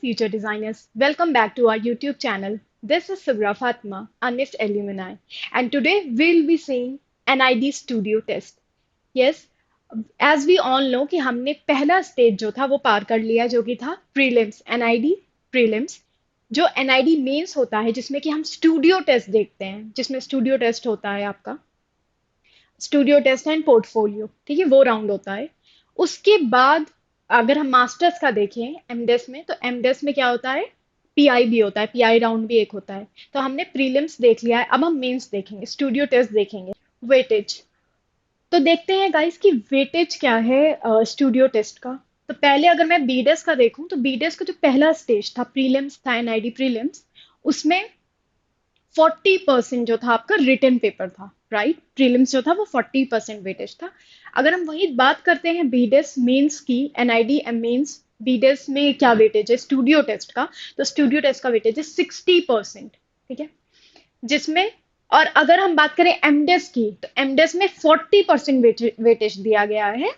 future designers. Welcome back to our YouTube channel. This is Subra Fatma, a NIST alumni, and today we'll be seeing NID Studio Test. Yes, as we all know कि हमने पहला stage जो था वो पार कर लिया जो कि था प्रीलिम्स NID प्रीलिम्स जो NID मेंस होता है जिसमें कि हम स्टूडियो टेस्ट देखते हैं जिसमें स्टूडियो टेस्ट होता है आपका स्टूडियो टेस्ट एंड पोर्टफोलियो ठीक है वो राउंड होता है उसके बाद अगर हम मास्टर्स का देखें एमडेस में तो एमडेस में क्या होता है पीआई भी होता है पीआई राउंड भी एक होता है तो हमने प्रीलिम्स देख लिया है अब हम मेंस देखेंगे स्टूडियो टेस्ट देखेंगे वेटेज तो देखते हैं गाइस कि वेटेज क्या है स्टूडियो टेस्ट का तो पहले अगर मैं बीडेस का देखूं तो बीडेस का जो पहला स्टेज था प्रीलिम्स था एनआईडी प्रीलिम्स उसमें 40% जो था आपका रिटन पेपर था राइट प्रीलिम्स जो था वो 40% वेटेज था अगर हम वही बात करते हैं बीडेस मेंस की एनआईडी एम मेंस बीडेस में क्या वेटेज है स्टूडियो टेस्ट का तो स्टूडियो टेस्ट का वेटेज है 60% ठीक है जिसमें और अगर हम बात करें एमडेस की तो एमडेस में 40% वेटेज दिया गया है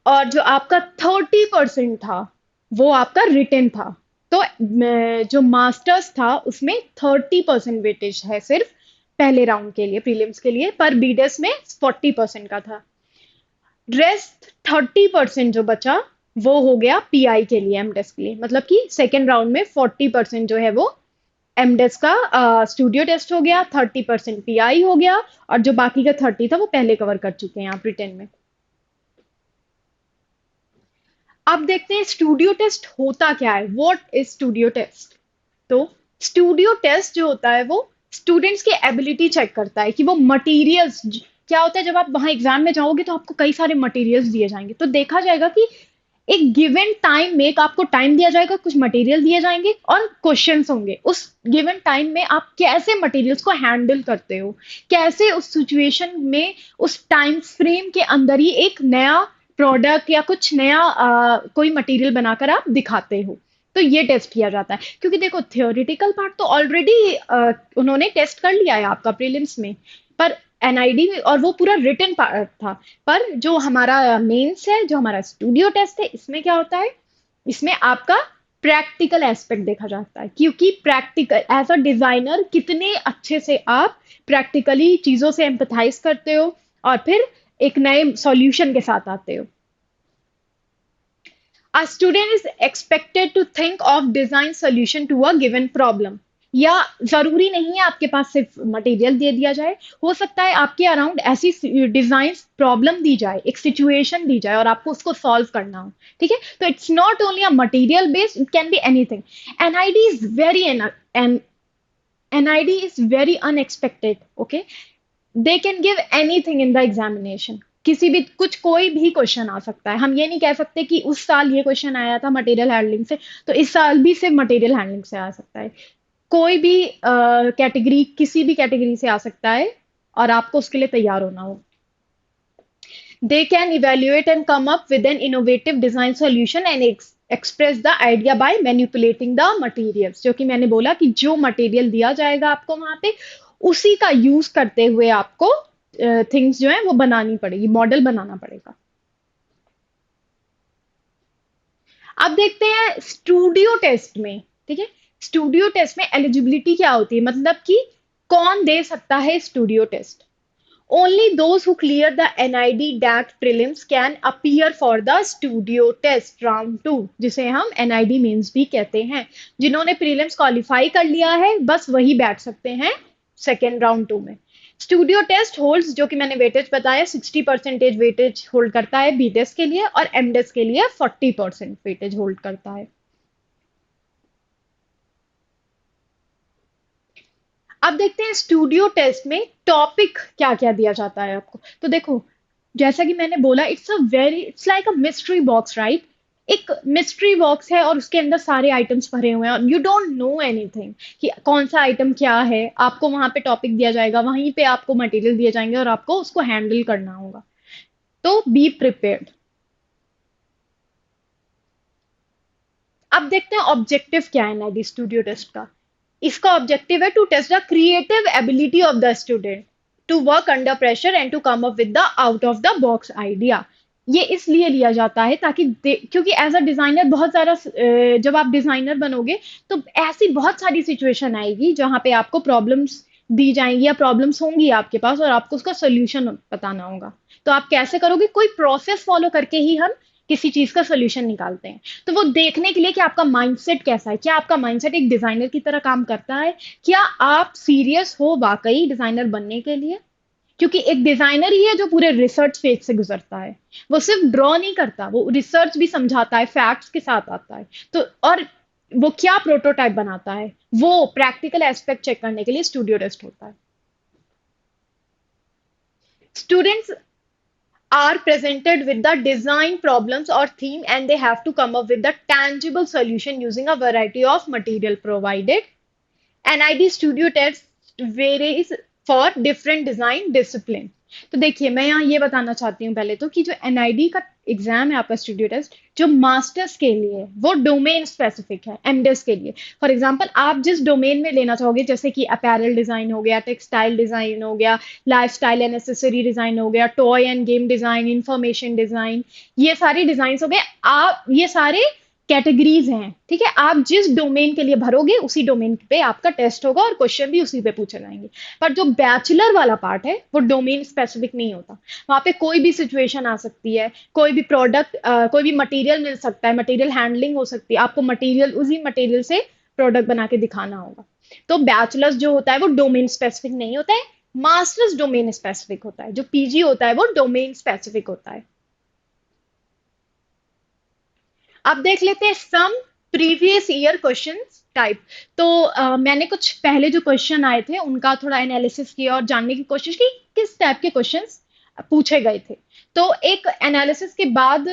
और जो आपका 30% था वो आपका रिटेन था तो जो मास्टर्स था उसमें 30% वेटेज है सिर्फ पहले राउंड के लिए प्रीलिम्स के लिए पर बीडेस में 40% का था रेस्ट 30% जो बचा वो हो गया पीआई के लिए एमडेस के लिए मतलब कि सेकेंड राउंड में 40% जो है वो एमडेस का स्टूडियो टेस्ट हो गया 30% पीआई हो गया और जो बाकी का 30 था वो पहले कवर कर चुके हैं आप रिटेन में अब देखते हैं स्टूडियो टेस्ट होता क्या है व्हाट इज स्टूडियो टेस्ट तो स्टूडियो टेस्ट जो होता है वो स्टूडेंट्स की एबिलिटी चेक करता है कि वो मटेरियल्स क्या होता है जब आप वहां एग्जाम में जाओगे तो आपको कई सारे मटेरियल्स दिए जाएंगे तो देखा जाएगा कि एक गिवन टाइम में एक आपको टाइम दिया जाएगा कुछ मटेरियल दिए जाएंगे और क्वेश्चंस होंगे उस गिवन टाइम में आप कैसे मटेरियल्स को हैंडल करते हो कैसे उस सिचुएशन में उस टाइम फ्रेम के अंदर ही एक नया प्रोडक्ट या कुछ नया कोई मटेरियल बनाकर आप दिखाते हो तो ये टेस्ट किया जाता है क्योंकि देखो थियोरिटिकल पार्ट तो ऑलरेडी उन्होंने टेस्ट कर लिया है आपका प्रीलिम्स में पर एनआईडी और वो पूरा रिटन पार्ट था पर जो हमारा मेंस है जो हमारा स्टूडियो टेस्ट है इसमें क्या होता है इसमें आपका प्रैक्टिकल एस्पेक्ट देखा जाता है क्योंकि प्रैक्टिकल एज अ डिजाइनर कितने अच्छे से आप प्रैक्टिकली चीजों से एम्पथाइज करते हो और फिर एक नए सॉल्यूशन के साथ आते हो A student is expected to think of design solution to a given problem. या जरूरी नहीं है आपके पास सिर्फ मटेरियल दे दिया जाए हो सकता है आपके अराउंड ऐसी डिजाइन प्रॉब्लम दी जाए एक सिचुएशन दी जाए और आपको उसको सॉल्व करना हो ठीक है तो it's not only a material based it can be anything NID is very NID is very unexpected okay they can give anything in the examination किसी भी कुछ कोई भी क्वेश्चन आ सकता है हम ये नहीं कह सकते कि उस साल ये क्वेश्चन आया था मटेरियल हैंडलिंग से तो इस साल भी सिर्फ मटेरियल हैंडलिंग से आ सकता है कोई भी कैटेगरी किसी भी कैटेगरी से आ सकता है और आपको उसके लिए तैयार होना हो they can evaluate and come up with an innovative design solution and express the idea by manipulating the materials जो कि मैंने बोला कि जो मटेरियल दिया जाएगा आपको वहां पे उसी का यूज करते हुए आपको थिंग्स जो है वो बनानी पड़ेगी मॉडल बनाना पड़ेगा अब देखते हैं स्टूडियो टेस्ट में ठीक है स्टूडियो टेस्ट में एलिजिबिलिटी क्या होती है मतलब कि कौन दे सकता है studio test only those who clear the NID DAT prelims can appear for the studio test round 2 जिसे हम NID मेंस भी कहते हैं जिन्होंने प्रीलिम्स क्वालिफाई कर लिया है बस वही बैठ सकते हैं सेकेंड राउंड 2 में स्टूडियो टेस्ट होल्ड्स जो कि मैंने वेटेज बताया 60% वेटेज होल्ड करता है बीटेस के लिए और एमडेस के लिए 40% वेटेज होल्ड करता है अब देखते हैं स्टूडियो टेस्ट में टॉपिक क्या क्या दिया जाता है आपको तो देखो जैसा कि मैंने बोला it's like a mystery box right एक मिस्ट्री बॉक्स है और उसके अंदर सारे आइटम्स भरे हुए हैं और यू डोंट नो एनीथिंग कि कौन सा आइटम क्या है आपको वहां पे टॉपिक दिया जाएगा वहीं पे आपको मटेरियल दिए जाएंगे और आपको उसको हैंडल करना होगा तो बी प्रिपेयर्ड अब देखते हैं ऑब्जेक्टिव क्या है नाइडी स्टूडियो टेस्ट का इसका ऑब्जेक्टिव है to test the creative ability of the student to work under pressure and to come up with the out of the box idea ये इसलिए लिया जाता है ताकि क्योंकि एज अ डिजाइनर बहुत सारा जब आप डिजाइनर बनोगे तो ऐसी बहुत सारी सिचुएशन आएगी जहां पे आपको प्रॉब्लम्स दी जाएंगी या प्रॉब्लम्स होंगी आपके पास और आपको उसका सोल्यूशन बताना होगा। तो आप कैसे करोगे? कोई प्रोसेस फॉलो करके ही हम किसी चीज का सोल्यूशन निकालते हैं। तो वो देखने के लिए कि आपका माइंडसेट कैसा है, क्या आपका माइंडसेट एक डिजाइनर की तरह काम करता है, क्या आप सीरियस हो वाकई डिजाइनर बनने के लिए। क्योंकि एक डिजाइनर ही है जो पूरे रिसर्च फेज से गुजरता है। वो सिर्फ ड्रॉ नहीं करता, वो रिसर्च भी समझाता है, फैक्ट्स के साथ आता है। तो और वो क्या प्रोटोटाइप बनाता है, वो प्रैक्टिकल एस्पेक्ट चेक करने के लिए स्टूडियो टेस्ट होता है। Students are presented with the design problems or theme, and they have to come up with the tangible solution using a variety of material provided. NID Studio Test varies for different design discipline. तो देखिए मैं यहाँ ये बताना चाहती हूँ पहले तो कि जो एनआईडी का एग्जाम है आपका स्टूडियो टेस्ट, जो मास्टर्स के लिए है वो डोमेन स्पेसिफिक है। एमडेस के लिए फॉर एग्जांपल आप जिस डोमेन में लेना चाहोगे, जैसे कि अपैरल डिजाइन हो गया, टेक्सटाइल डिजाइन हो गया, लाइफस्टाइल एंड एसेसरी डिजाइन हो गया, toy end game design, information design, ये सारे डिजाइन हो गए। आप ये सारे कैटेगरीज हैं, ठीक है। आप जिस डोमेन के लिए भरोगे उसी डोमेन पे आपका टेस्ट होगा और क्वेश्चन भी उसी पे पूछे जाएंगे। पर जो बैचलर वाला पार्ट है वो डोमेन स्पेसिफिक नहीं होता। वहां पे कोई भी सिचुएशन आ सकती है, कोई भी प्रोडक्ट, कोई भी मटेरियल मिल सकता है, मटेरियल हैंडलिंग हो सकती है, आपको मटेरियल उसी मटेरियल से प्रोडक्ट बना के दिखाना होगा। तो बैचलर्स जो होता है वो डोमेन स्पेसिफिक नहीं होता है, मास्टर्स डोमेन स्पेसिफिक होता है, जो पीजी होता है वो डोमेन स्पेसिफिक होता है। अब देख लेते हैं some previous year questions type. तो मैंने कुछ पहले जो क्वेश्चन आए थे उनका थोड़ा एनालिसिस किया और जानने की कोशिश की किस टाइप के क्वेश्चंस पूछे गए थे। तो एक एनालिसिस के बाद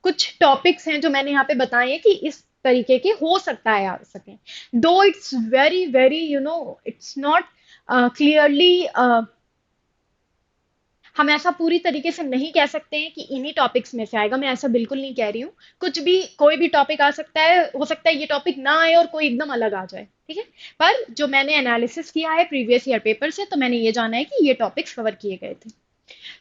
कुछ टॉपिक्स हैं जो मैंने यहाँ पे बताए हैं कि इस तरीके के हो सकता है आ सके। दो it's very very it's not clearly, हम ऐसा पूरी तरीके से नहीं कह सकते हैं कि इन्हीं टॉपिक्स में से आएगा। मैं ऐसा बिल्कुल नहीं कह रही हूँ। कुछ भी, कोई भी टॉपिक आ सकता है, हो सकता है ये टॉपिक ना आए और कोई एकदम अलग आ जाए, ठीक है। पर जो मैंने एनालिसिस किया है प्रीवियस ईयर पेपर से, तो मैंने ये जाना है कि ये टॉपिक्स कवर किए गए थे।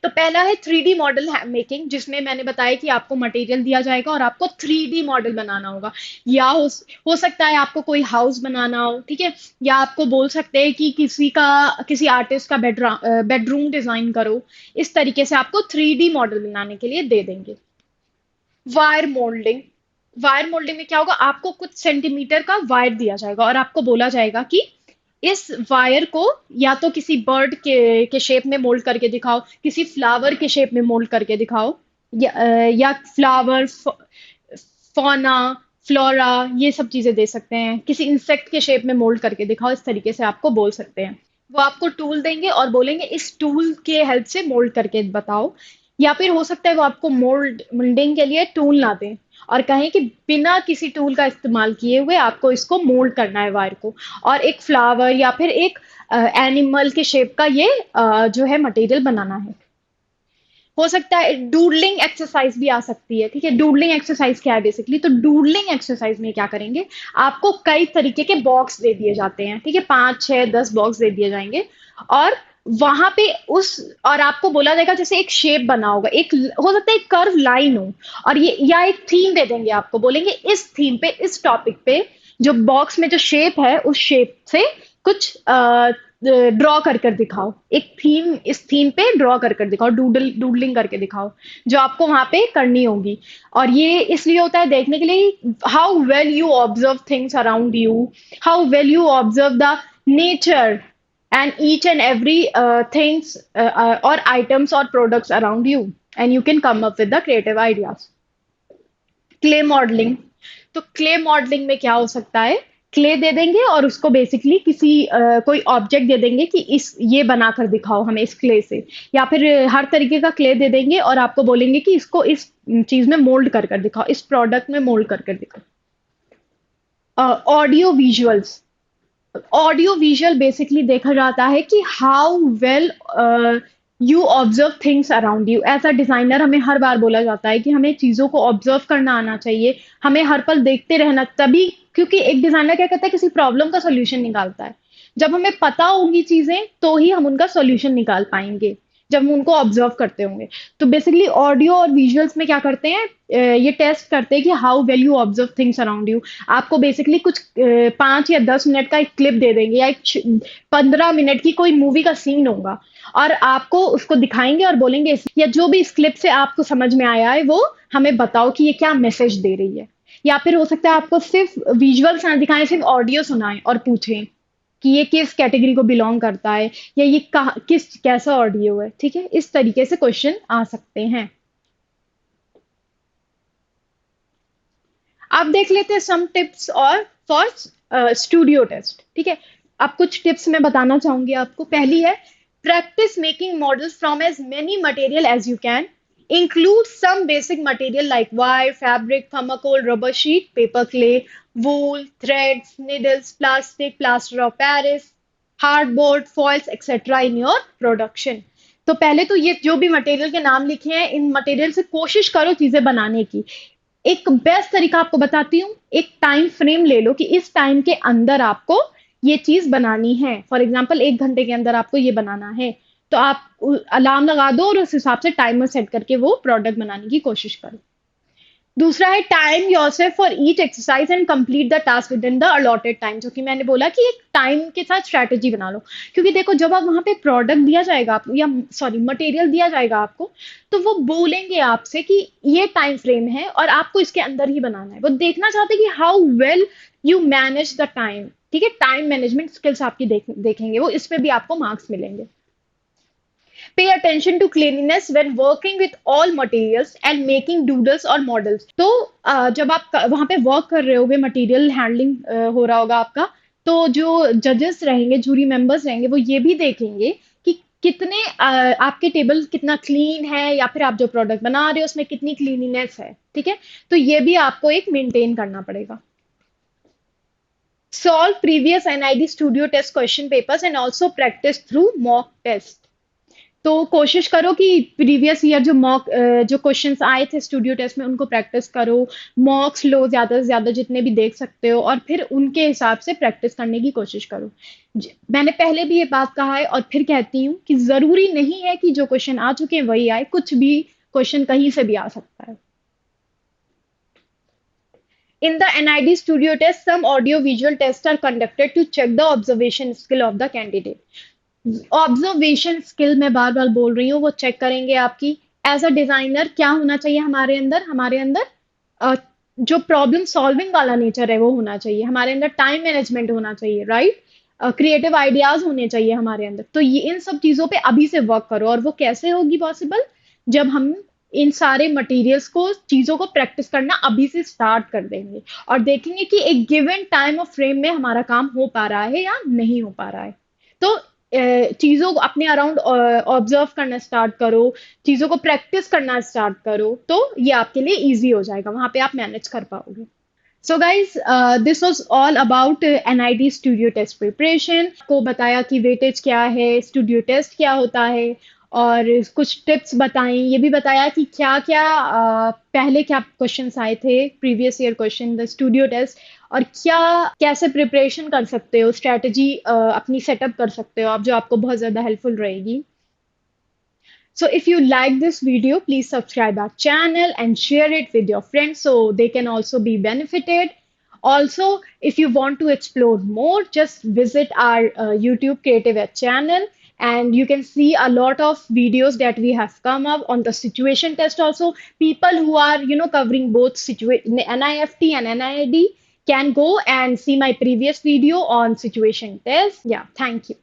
तो पहला है थ्री डी मॉडल मेकिंग, जिसमें मैंने बताया कि आपको मटेरियल दिया जाएगा और आपको थ्री डी मॉडल बनाना होगा। या हो सकता है आपको कोई हाउस बनाना हो, ठीक है। या आपको बोल सकते हैं कि किसी आर्टिस्ट का बेडरूम डिजाइन करो। इस तरीके से आपको थ्री डी मॉडल बनाने के लिए दे देंगे। वायर मोल्डिंग, वायर मोल्डिंग में क्या होगा, आपको कुछ सेंटीमीटर का वायर दिया जाएगा और आपको बोला जाएगा कि इस वायर को या तो किसी बर्ड के शेप में मोल्ड करके दिखाओ, किसी फ्लावर के शेप में मोल्ड करके दिखाओ, या फ्लावर, फौना, फ्लोरा, ये सब चीजें दे सकते हैं। किसी इंसेक्ट के शेप में मोल्ड करके दिखाओ, इस तरीके से आपको बोल सकते हैं। वो आपको टूल देंगे और बोलेंगे इस टूल के हेल्प से मोल्ड करके बताओ। या फिर हो सकता है वो आपको मोल्डिंग के लिए टूल ना दें और कहें कि बिना किसी टूल का इस्तेमाल किए हुए आपको इसको मोल्ड करना है वायर को, और एक फ्लावर या फिर एक एनिमल के शेप का ये जो है मटेरियल बनाना है। हो सकता है डूडलिंग एक्सरसाइज भी आ सकती है, ठीक है। डूडलिंग एक्सरसाइज क्या है बेसिकली, तो डूडलिंग एक्सरसाइज में क्या करेंगे, आपको कई तरीके के बॉक्स दे दिए जाते हैं, ठीक है। 5 6 10 बॉक्स दे दिए जाएंगे और वहां पे उस और आपको बोला जाएगा जैसे एक शेप बना होगा, एक हो सकता है एक कर्व लाइन हो, और ये या एक थीम दे देंगे, आपको बोलेंगे इस थीम पे, इस टॉपिक पे जो बॉक्स में जो शेप है उस शेप से कुछ ड्रॉ कर दिखाओ, एक थीम, इस थीम पे ड्रॉ कर दिखाओ, डूडलिंग करके दिखाओ, जो आपको वहां पे करनी होगी। और ये इसलिए होता है देखने के लिए how well you observe things around you, how well you observe the nature and each and every things or items or products around you, and you can come up with the creative ideas. Clay modelling, तो clay modelling में क्या हो सकता है, clay दे देंगे और उसको basically किसी कोई ऑब्जेक्ट दे देंगे कि इस ये बना कर दिखाओ हमें इस क्ले से, या फिर हर तरीके का क्ले दे देंगे और आपको बोलेंगे कि इसको इस चीज में मोल्ड कर दिखाओ, इस प्रोडक्ट में मोल्ड कर दिखाओ। Audio visuals, audio visual basically देखा जाता है कि how well you observe things around you. As a designer हमें हर बार बोला जाता है कि हमें चीजों को ऑब्जर्व करना आना चाहिए, हमें हर पल देखते रहना, तभी, क्योंकि एक डिजाइनर क्या करता है, किसी प्रॉब्लम का सोल्यूशन निकालता है। जब हमें पता होंगी चीजें तो ही हम उनका सोल्यूशन निकाल पाएंगे। जब हम उनको ऑब्जर्व करते होंगे। तो बेसिकली ऑडियो और विजुअल्स में क्या करते हैं, ये टेस्ट करते हैं कि how well you observe things around you. आपको बेसिकली कुछ 5 या 10 मिनट का एक क्लिप दे देंगे, या एक 15 मिनट की कोई मूवी का सीन होगा, और आपको उसको दिखाएंगे और बोलेंगे या जो भी इस क्लिप से आपको समझ में आया है वो हमें बताओ कि ये क्या मैसेज दे रही है। या फिर हो सकता है आपको सिर्फ विजुअल्स ना दिखाएं, सिर्फ ऑडियो सुनाएं और पूछें कि ये किस कैटेगरी को बिलोंग करता है, या ये किस कैसा ऑडियो है। ठीक है, इस तरीके से क्वेश्चन आ सकते हैं। आप देख लेते हैं सम टिप्स और फॉर स्टूडियो टेस्ट। ठीक है, अब कुछ टिप्स मैं बताना चाहूंगी आपको। पहली है, practice making models from as many material as you can. Include some basic material like wire, fabric, thermocol, rubber sheet, paper clay, wool, threads, needles, plastic, plaster of Paris, hardboard, foils etcetera in your production. तो पहले तो ये जो भी material के नाम लिखे हैं, इन मटेरियल से कोशिश करो चीजें बनाने की। एक बेस्ट तरीका आपको बताती हूँ, एक टाइम फ्रेम ले लो कि इस टाइम के अंदर आपको ये चीज बनानी है। फॉर एग्जाम्पल 1 घंटे के अंदर आपको ये बनाना है, तो आप अलार्म लगा दो और उस हिसाब से टाइमर सेट करके वो प्रोडक्ट बनाने की कोशिश करो। दूसरा है, time yourself for each exercise and complete the task with in the allotted time. जो कि मैंने बोला कि एक टाइम के साथ स्ट्रैटेजी बना लो। क्योंकि देखो, जब आप वहां पे प्रोडक्ट दिया जाएगा आपको, या सॉरी मटेरियल दिया जाएगा आपको, तो वो बोलेंगे आपसे कि ये टाइम फ्रेम है और आपको इसके अंदर ही बनाना है। वो देखना चाहते हैं कि how well you manage the time. ठीक है, टाइम मैनेजमेंट स्किल्स आपकी देखेंगे वो, इस पे भी आपको मार्क्स मिलेंगे। Pay attention to cleanliness when working with all materials and making doodles और मॉडल्स। तो जब आप वहां पे वर्क कर रहे होगे, मटेरियल हैंडलिंग हो रहा होगा आपका, तो जो जजेस रहेंगे, जूरी मेंबर्स रहेंगे, वो ये भी देखेंगे कि कितने आपके टेबल कितना क्लीन है, या फिर आप जो प्रोडक्ट बना रहे हो उसमें कितनी क्लीनिनेस है। ठीक है, तो ये भी आपको एक मेंटेन करना पड़ेगा। Solve previous NID studio test question papers and also practice through mock test। तो कोशिश करो कि प्रीवियस ईयर जो जो क्वेश्चंस आए थे स्टूडियो टेस्ट में उनको प्रैक्टिस करो। मॉक्स लो ज्यादा से ज्यादा जितने भी देख सकते हो, और फिर उनके हिसाब से प्रैक्टिस करने की कोशिश करो। मैंने पहले भी ये बात कहा है और फिर कहती हूँ कि जरूरी नहीं है कि जो क्वेश्चन आ चुके हैं वही आए, कुछ भी क्वेश्चन कहीं से भी आ सकता है। In the NID studio test, some audio visual tests are conducted to check the observation skill of the candidate। Observation skill मैं बार बार बोल रही हूँ, वो चेक करेंगे आपकी। एज अ डिजाइनर क्या होना चाहिए हमारे अंदर जो प्रॉब्लम सॉल्विंग वाला नेचर है वो होना चाहिए हमारे अंदर। टाइम मैनेजमेंट होना चाहिए, राइट। क्रिएटिव आइडियाज होने चाहिए हमारे अंदर। तो ये इन सब चीजों पे अभी से वर्क करो, और वो कैसे होगी पॉसिबल, जब हम इन सारे मटेरियल्स को, चीजों को प्रैक्टिस करना अभी से स्टार्ट कर देंगे, और देखेंगे कि एक गिवन टाइम ऑफ फ्रेम में हमारा काम हो पा रहा है या नहीं हो पा रहा है। तो चीजों को अपने अराउंड ऑब्जर्व करना स्टार्ट करो, चीजों को प्रैक्टिस करना स्टार्ट करो, तो ये आपके लिए इजी हो जाएगा, वहां पे आप मैनेज कर पाओगे। So guys, this was all about NID studio test preparation. को बताया कि वेटेज क्या है, स्टूडियो टेस्ट क्या होता है, और कुछ टिप्स बताएं। ये भी बताया कि क्या क्या पहले क्या क्वेश्चंस आए थे, previous year question the studio test, और क्या कैसे प्रिपरेशन कर सकते हो, स्ट्रैटेजी अपनी सेटअप कर सकते हो आप, जो आपको बहुत ज़्यादा हेल्पफुल रहेगी। So if you like this video, please subscribe our channel and share it with your friends so they can also be benefited. Also, if you want to explore more, just visit our YouTube Creative Ed channel, and you can see a lot of videos that we have come up on the situation test also. People who are, covering both NIFT and NID can go and see my previous video on situation test. Yeah, thank you.